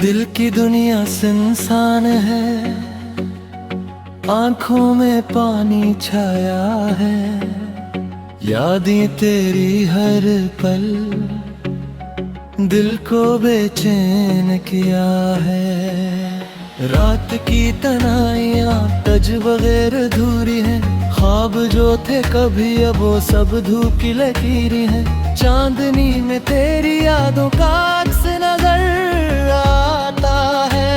दिल की दुनिया सुनसान है, आंखों में पानी छाया है, यादें तेरी हर पल दिल को बेचैन किया है। रात की तन्हाइयाँ तज बगैर अधूरी हैं, ख्वाब जो थे कभी अब वो सब धूप की लकीरें हैं। चांदनी में तेरी यादों का अक्स नजर आता है,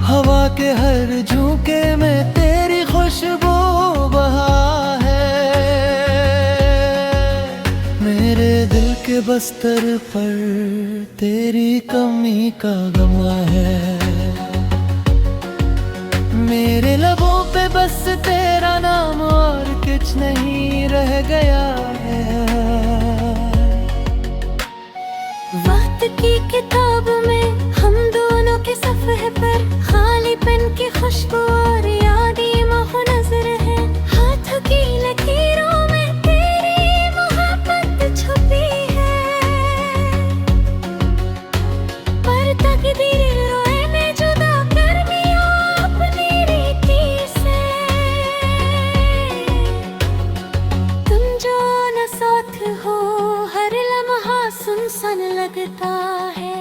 हवा के हर झोंके में तेरी खुशबू बहा है। मेरे दिल के बस्तर पर तेरी कमी का गम है, मेरे लबों पे बस तेरा नाम और कुछ नहीं रह गया है। वक्त की किताब में हम दोनों के सफ़े पर खाली पेन की खुशबू और यादें मोह नजर है। हाथ की लकीरों में तेरी मोहब्बत छुपी है, पर तकदीर रोए में जुदा कर दिया अपनी रीति से। तुम जो न साथ हो हर लम्हा सुनसान लगता है।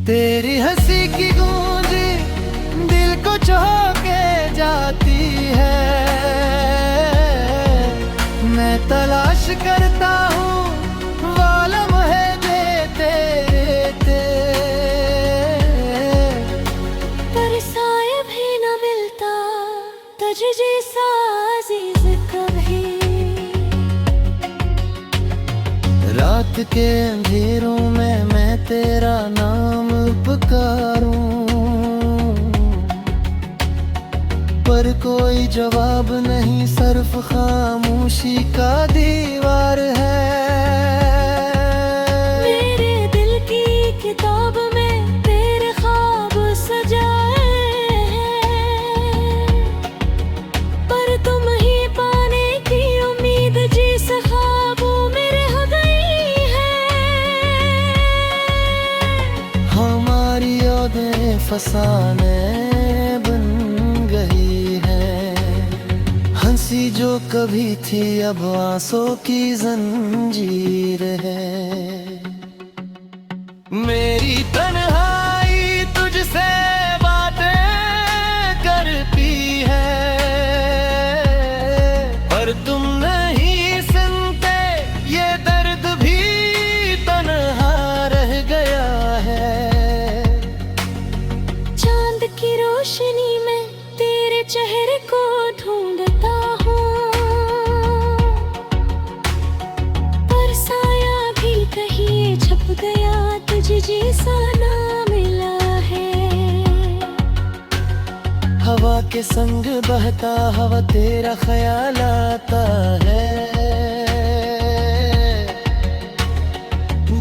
तेरी हंसी की गूंज दिल को चौंके जाती है, मैं तलाश करता हूँ वो लम्हे जे तेरे, पर साया भी न मिलता तुझ जैसा अजीज कभी। रात के अंधेरों में मैं तेरा नाम पुकारूं, पर कोई जवाब नहीं, सिर्फ खामोशी का दीवार है। मेरे दिल की किताब में तेरे ख्वाब सजाए हैं, पर तुम ही पाने की उम्मीद जिस ख्वाबों में रह गई है। हमारी यादें फसाने बन गई है, हंसी जो कभी थी अब आंसू की जंजीर है। मेरी तन्हाई तुझसे बातें करती है, पर तुम नहीं सुनते, ये दर्द भी तन्हा रह गया है। चांद की रोशनी में तेरे चेहरे को ढूंढता हूँ, पर साया भी कहीं छप गया, तुझे जैसा ना मिला है। हवा के संग बहता हवा तेरा ख्याल आता है,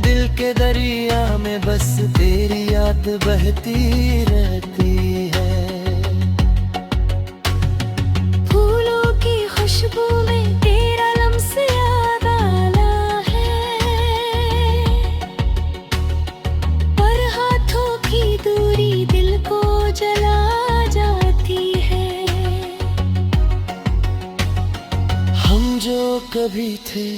दिल के दरिया में बस तेरी याद बहती रहती है। फूलों की खुशबू में तेरा लम्स याद आना है, पर हाथों की दूरी दिल को जला जाती है। हम जो कभी थे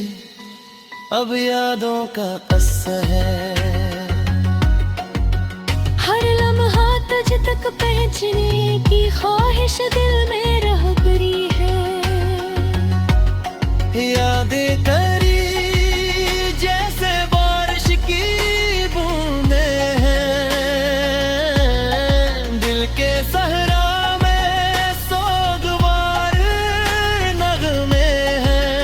अब यादों का असर है, हर लम्हा तुझ तक पहुंचने की ख्वाहिश दिल में रह गई है। यादें करी जैसे बारिश की बूंदें हैं, दिल के सहरा में सोगवार नगमे हैं।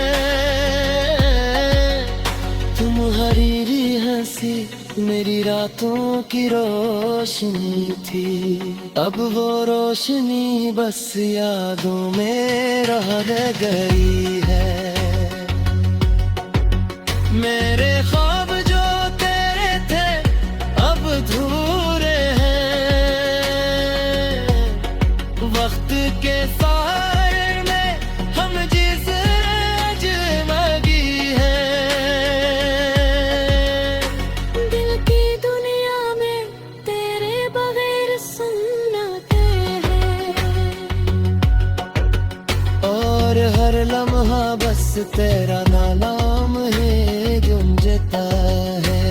तुम हरीरी हंसी मेरी रातों की रोशनी थी, अब वो रोशनी बस यादों में रह गई है। मेरे ख्वाब जो तेरे थे अब अधूरे हैं, वक्त के साए में हम जिस अजनबी हैं, दिल की दुनिया में तेरे बगैर सुन्नते हैं, और हर लम्हा बस तेरा नाम है गूंजता है।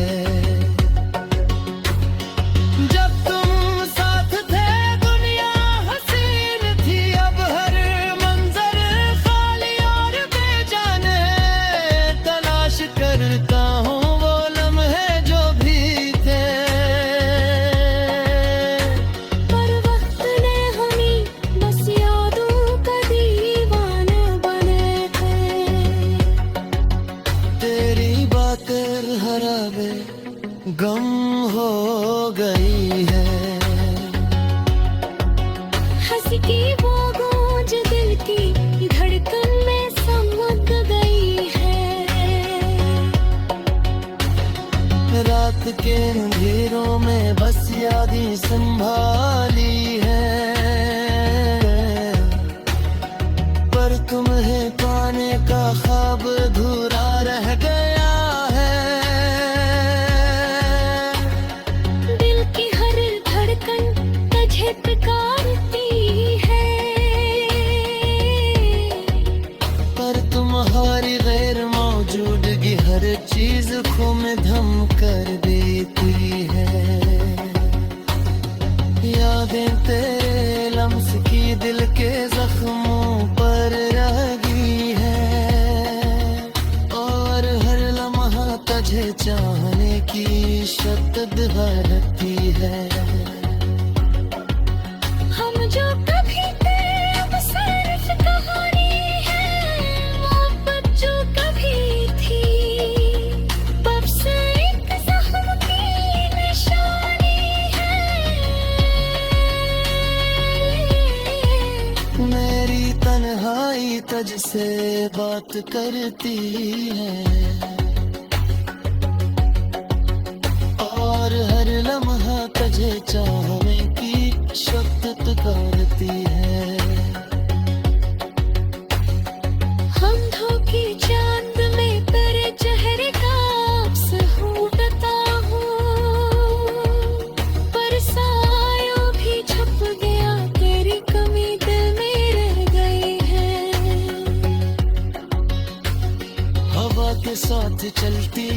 जब तुम साथ थे दुनिया हसीन थी, अब हर मंजर खाली और बेजान है। तलाश करता हूँ वो लम्हे जो भी थे, पर वक्त ने हमें बस यादों का दीवाना बने थे। तेरी बातें हराबे गम हो गई है। हंसी की वो गूंज दिल की धड़कन में समक गई है। रात के अंधेरों में बस यादें संभाली है, पर तुम्हें पाने का ख्वाब अधूरा रह गया है। दिल की हर धड़कन तुझे पुकारती है, पर तुम्हारी गैर मौजूदगी हर चीज को में धम कर देती है। यादें तेरे लम्स की दिल के जख्मों पर रह गई है, और हर लम्हा तुझे चाहने की शद्दत बढ़ती है। हम जो कभी थे अब सिर्फ कहानी है, मोहब्बत जो कभी थी बब से एक जख्म की निशानी है। मेरी तन्हाई तुझसे बात करती है, और हर लम्हा तुझे चाहने की शद्दत करती है। हम धोखे चांद में तेरे चेहरे का अक्स ढूंढता हूँ, पर सायों भी छुप गया, तेरी कमी दिल में रह गई है। हवा के साथ चलती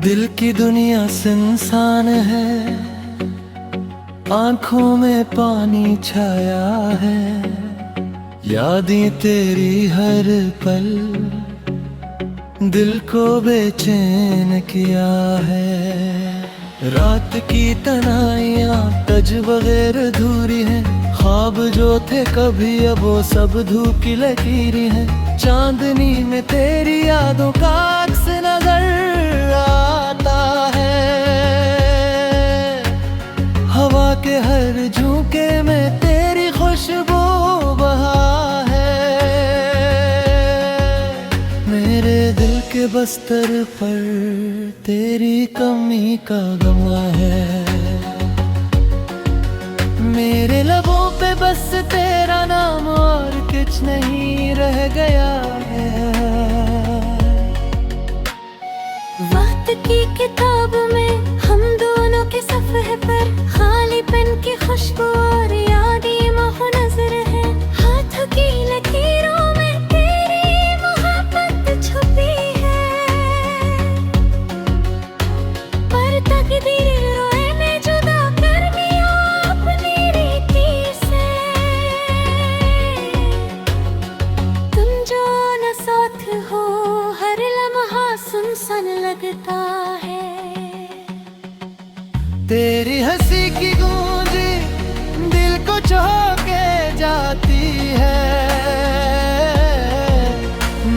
दिल की दुनिया सुनसान है, आंखों में पानी छाया है। यादें तेरी हर पल दिल को बेचैन किया है। रात की तन्हाइयाँ तज बगैर अधूरी हैं, ख्वाब जो थे कभी अब वो सब धूप की लकीरें हैं। चांदनी में तेरी यादों का अक्स नजर आता है, हवा के हर झोंके में तेरी खुशबू बहा है। मेरे दिल के बस्तर पर तेरी कमी का गमा है। मेरे लबों पे बस तेरा नाम और कुछ नहीं रह गया है। वक्त की किताब में हम दोनों के सफ़े पर खाली पेन की खुशबू और यादें मोह नजर है। हाथों की लकीरों में तेरी मोहब्बत छुपी है, पर तकदीर रोए में जुदा कर दिया अपनी रीति से। तुम जो न साथ हो हर लम्हा सुनसान लगता है। तेरी हंसी की गूंज दिल को चौंके जाती है।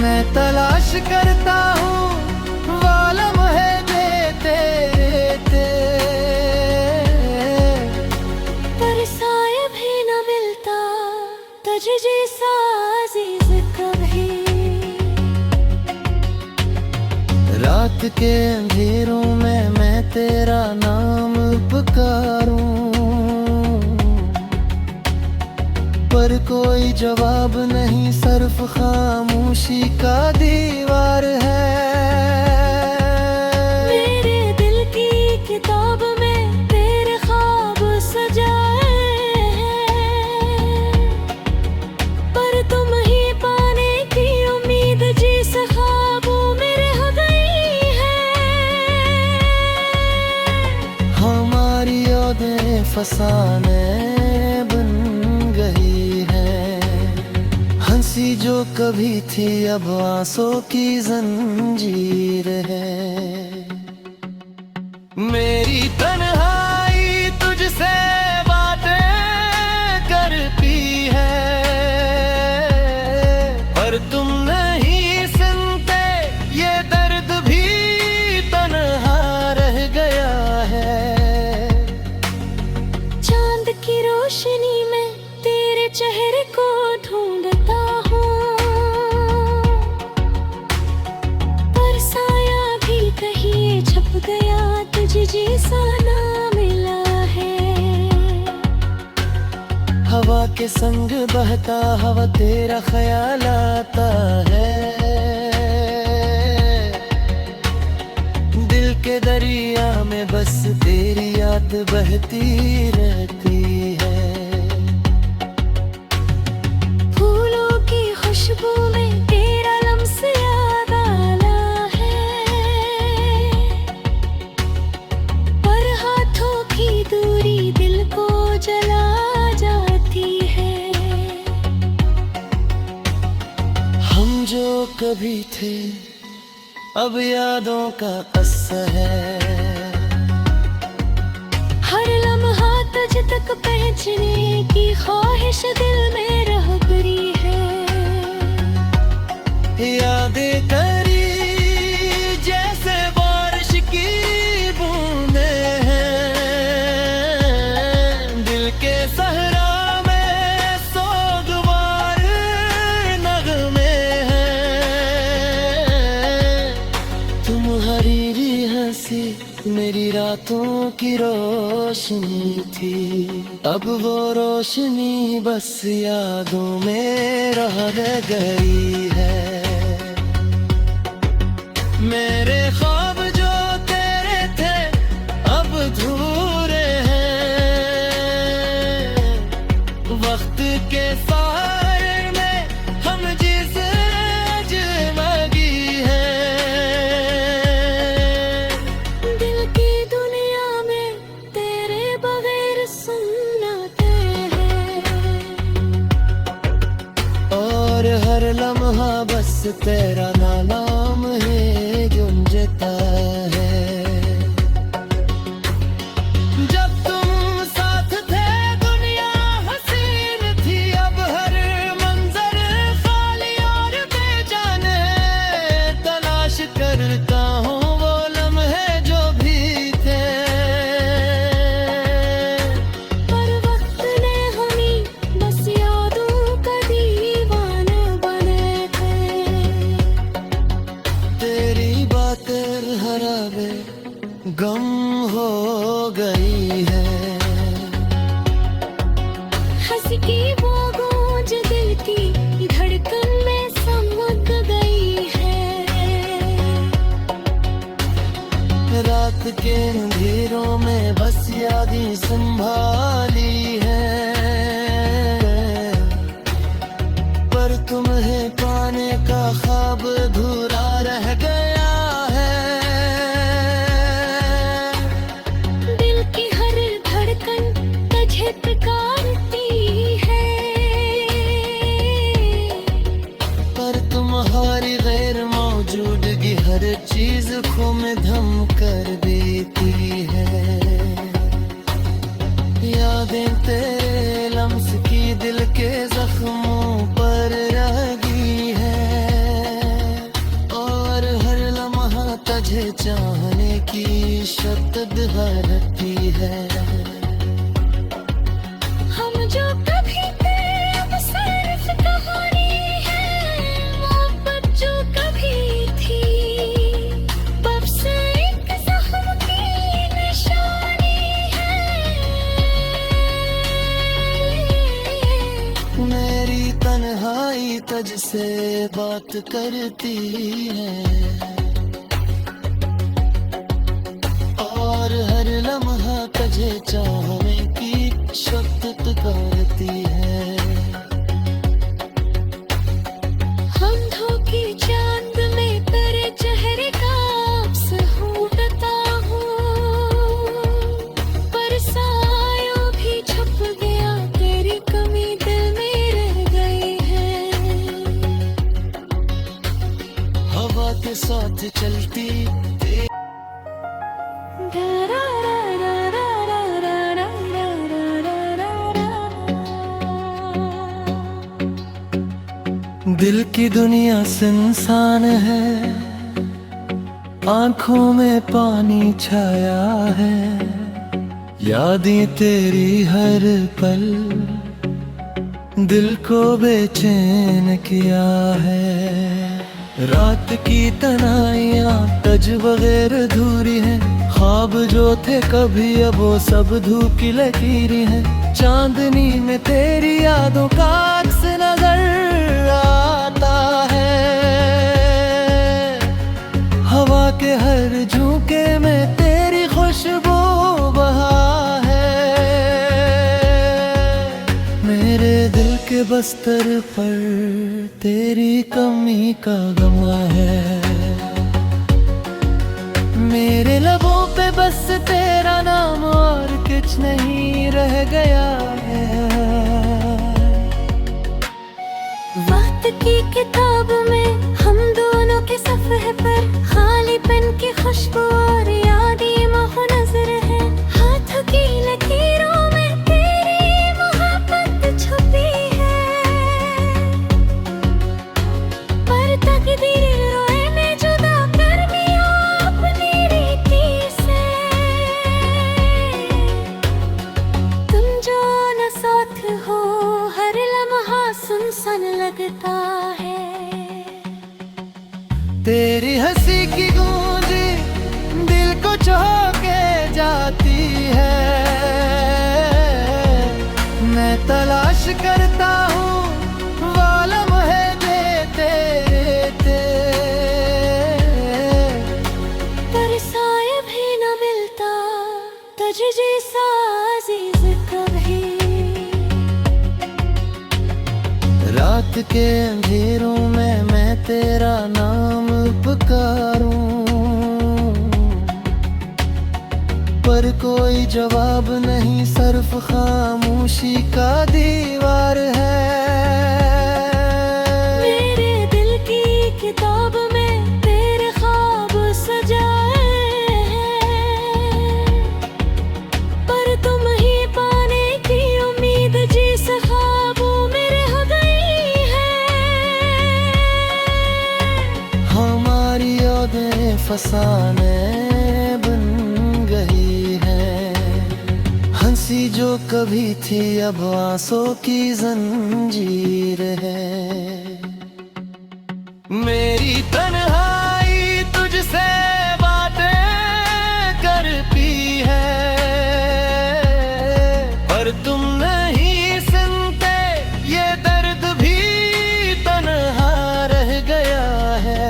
मैं तलाश करता हूँ वो लम्हे दे तेरे, पर साया भी न मिलता तुझ जैसा अजीज कभी। रात के अंधेरों में मैं तेरा नाम पुकारूं, पर कोई जवाब नहीं, सिर्फ खामोशी का दीवार है। मेरे दिल की किताब में तेरे ख्वाब सजाए हैं, पर तुम ही पाने की उम्मीद जिस ख्वाबों में रह गई है। हमारी यादें फसाने बन गई है, हंसी जो कभी थी अब आंसू की जंजीर है। मेरी तन्हाई तुझसे बातें करती है, पर तुम नहीं सुनते, ये दर्द भी तन्हा रह गया है। चांद की रोशनी में तेरे चेहरे को ढूंढता हूँ, पर साया भी कहीं छप गया, तुझे जैसा ना मिला है। हवा के संग बहता हवा तेरा ख्याल आता है, दिल के दरिया में बस तेरी याद बहती रहती है। फूलों की खुशबू में तेरा लम्स याद आना है, पर हाथों की दूरी दिल को जला जाती है। हम जो कभी थे अब यादों का असर है, हर लम्हा तुझ तक पहुंचने की ख्वाहिश दिल में रह गई है। यादें करी जैसे बारिश की बूंदें हैं, दिल के सहरा में सोगवार नगमे हैं। तुम हरीरी हंसी मेरी रातों की रोशनी थी, अब वो रोशनी बस यादों में रह गई है। मेरे ख्वाब जो तेरे थे अब अधूरे हैं, वक्त के सहारे में हम जिस अजनबी हैं। दिल की दुनिया में तेरे बगैर सुनाते हैं, और हर लम्हा बस तेरा नाम है गुंजता है। जब तुम साथ थे दुनिया हसीन थी, अब हर मंजर खाली और बेजाने, तलाश करता हूँ वो लम्हे जो भी थे। पर वक्त ने हमें बस यादों का दीवाना बनाए थे। तेरी बातें हरावे गम हो गई है, हंस की वो गूंज दिल की धड़कन में समक गई है। रात के अंधेरों में बस यादें संभाली है, पर तुम्हें पाने का ख्वाब अधूरा रह गया है। दिल की हर धड़कन तुझे पुकारती है, पर तुम्हारी गैर मौजूदगी हर चीज को में धम कर देती है। यादें तेरे लम्स की दिल के जख्मों पर रही है, और हर लम्हा तुझे चाहने की शद्दत भरती है। हम जो कभी थे अब सिर्फ कहानी है, मोहब्बत जो कभी थी बस से बात करती है और हर लम्हा तुझे चाहने की शब्द पुकारती है। अंधों की चांद में तेरे चेहरे का अक्स ढूंढता हूँ, पर सायों भी छुप गया, तेरी कमी दिल में रह गई है। हवा के साथ चलती दिल की दुनिया सुनसान है, आंखों में पानी छाया है, यादें तेरी हर पल दिल को बेचैन किया है। रात की तन्हाइयाँ तज बगैर अधूरी हैं, ख्वाब जो थे कभी अब वो सब धूप की लकीरें हैं। चांदनी में तेरी यादों का अक्स नजर आता है, हवा के हर झोंके में तेरी खुशबू बहा है। मेरे दिल के बस्तर पर तेरी कमी का गमा है, मेरे लबों पे बस तेरा नाम और कुछ नहीं रह गया है। वक्त की किताब में हम दोनों के सफ़े पर खाली पेन की खुशबू और यादें मोह नजर है। हाथ की लकीरों में तेरी मोहब्बत छुपी है, पर तकदीर रोए में जुदा कर दिया अपनी रीति से। तुम जो न साथ हो हर लम्हा सुनसान लगता है। तेरी हंसी की गूंज दिल को चौंके जाती है, मैं तलाश करता हूँ वो लम्हे देते, पर साया भी न मिलता तुझ जैसा अजीज कभी। रात के अंधेरों में मैं तेरा नाम पुकारूं, पर कोई जवाब नहीं, सिर्फ खामोशी का दीवार है। मेरे दिल की किताब में तेरे ख्वाब सजाए हैं, पर तुम ही पाने की उम्मीद जिस ख्वाबों में रह गई है। हमारी यादें फसाने बन गई है, हंसी जो कभी थी अब आंसू की जंजीर है। मेरी तन्हाई तुझसे बातें करती है, पर तुम नहीं सुनते, ये दर्द भी तन्हा रह गया है।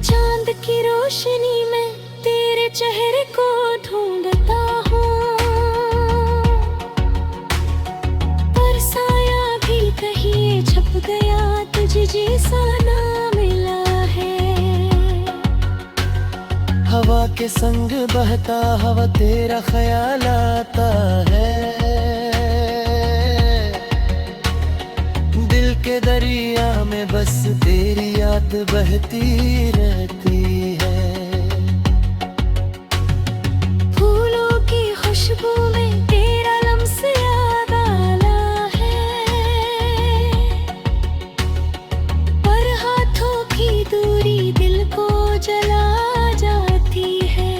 चांद की रोशनी में तेरे चेहरे को ढूंढता हूँ, पर साया भी कहीं छप गया, तुझे जैसा ना मिला है। हवा के संग बहता हवा तेरा ख्याल आता है, दिल के दरिया में बस तेरी याद बहती रहती है। फूलों की खुशबू में तेरा लम्स याद आला है, पर हाथों की दूरी दिल को जला जाती है।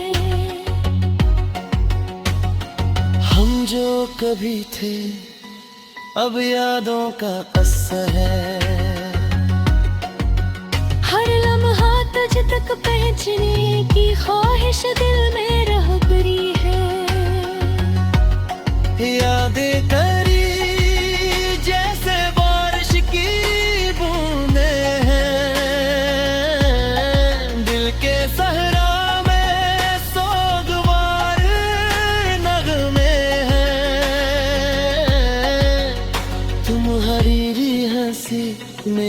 हम जो कभी थे अब यादों का किस्सा है, हर लम्हा तुझ तक पहुंचने की ख्वाहिश दिल में रहबरी है। यादें करी जैसे बारिश की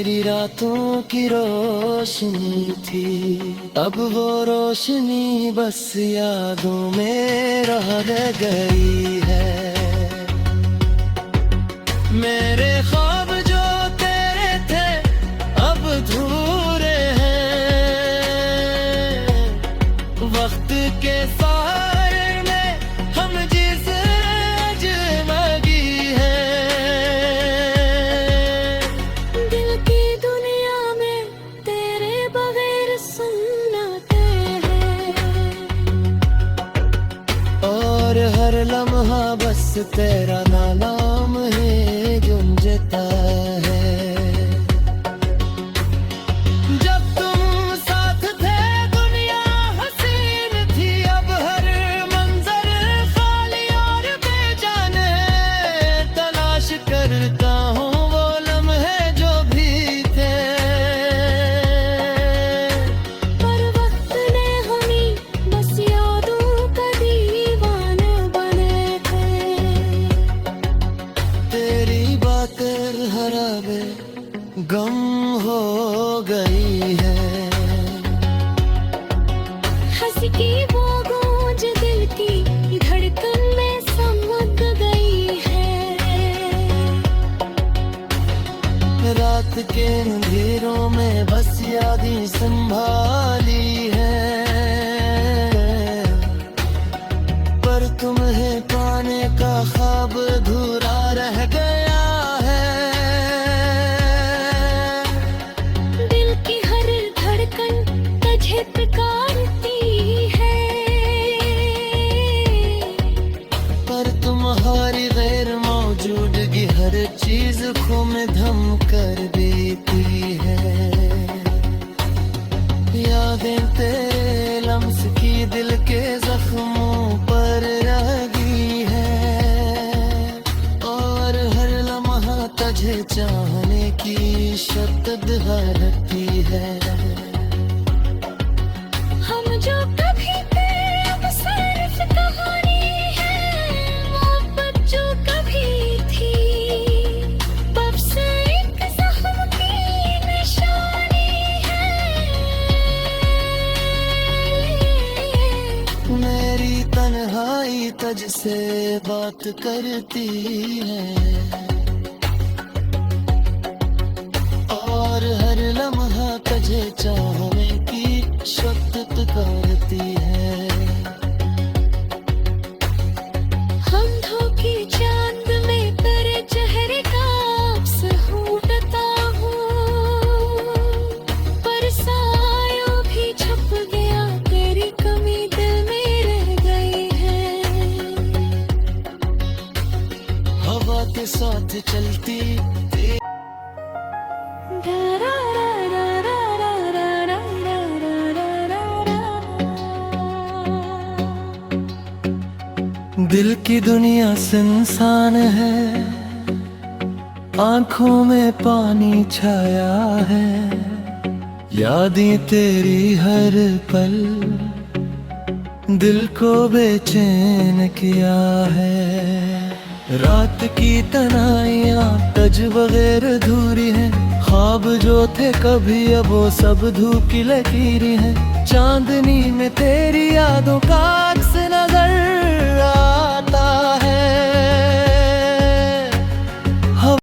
मेरी रातों की रोशनी थी, अब वो रोशनी बस यादों में रह गई है। मेरे ख्वाब जो तेरे थे अब अधूरे हैं, वक्त के सहारे में हम जिस अजमगी है। दिल की दुनिया में तेरे बगैर सुन्नते हैं, और हर लम्हा बस तेरा नाम है गुंजता है। जब तुम साथ थे दुनिया हसीन थी, अब हर मंजर खाली और बेजान है। तलाश करता हूँ वो लम्हे जो भी थे, पर वक्त ने हमें बस यादों का दीवाना बने थे। तेरी बातें हराबे गम हो गई है। हंसी की वो गूंज दिल की धड़कन में समक गई है। रात के अंधेरों में बस यादें संभाली है, पर तुम्हें पाने का ख्वाब अधूरा रह गया है। दिल की हर धड़कन तुझे पुकारती है, पर तुम्हारी गैर मौजूदगी हर चीज को में धम कर देती है। यादें तेरे लम्स की दिल के जख्मों पर रह गई है, और हर लम्हा तुझे चाहने की शद्दत हरती है। हम जो कभी थे अब सिर्फ कहानी है, मोहब्बत जो कभी थी तब से एक जख्म की निशानी है। मेरी तन्हाई तुझसे बात करती है, और हर लम्हा तुझे चाहने की शद्दत करती है। हम धोखे चांद में तेरे चेहरे का अक्स ढूंढता हूँ, पर सायों भी छुप गया, तेरी कमी दिल में रह गई है। हवा के साथ चलती दिल की दुनिया सुनसान है, आंखों में पानी छाया है। यादें तेरी हर पल दिल को बेचैन किया है। रात की तन्हाइयाँ तज बगैर अधूरी हैं, ख्वाब जो थे कभी अब वो सब धूप की लकीरें हैं। चांदनी में तेरी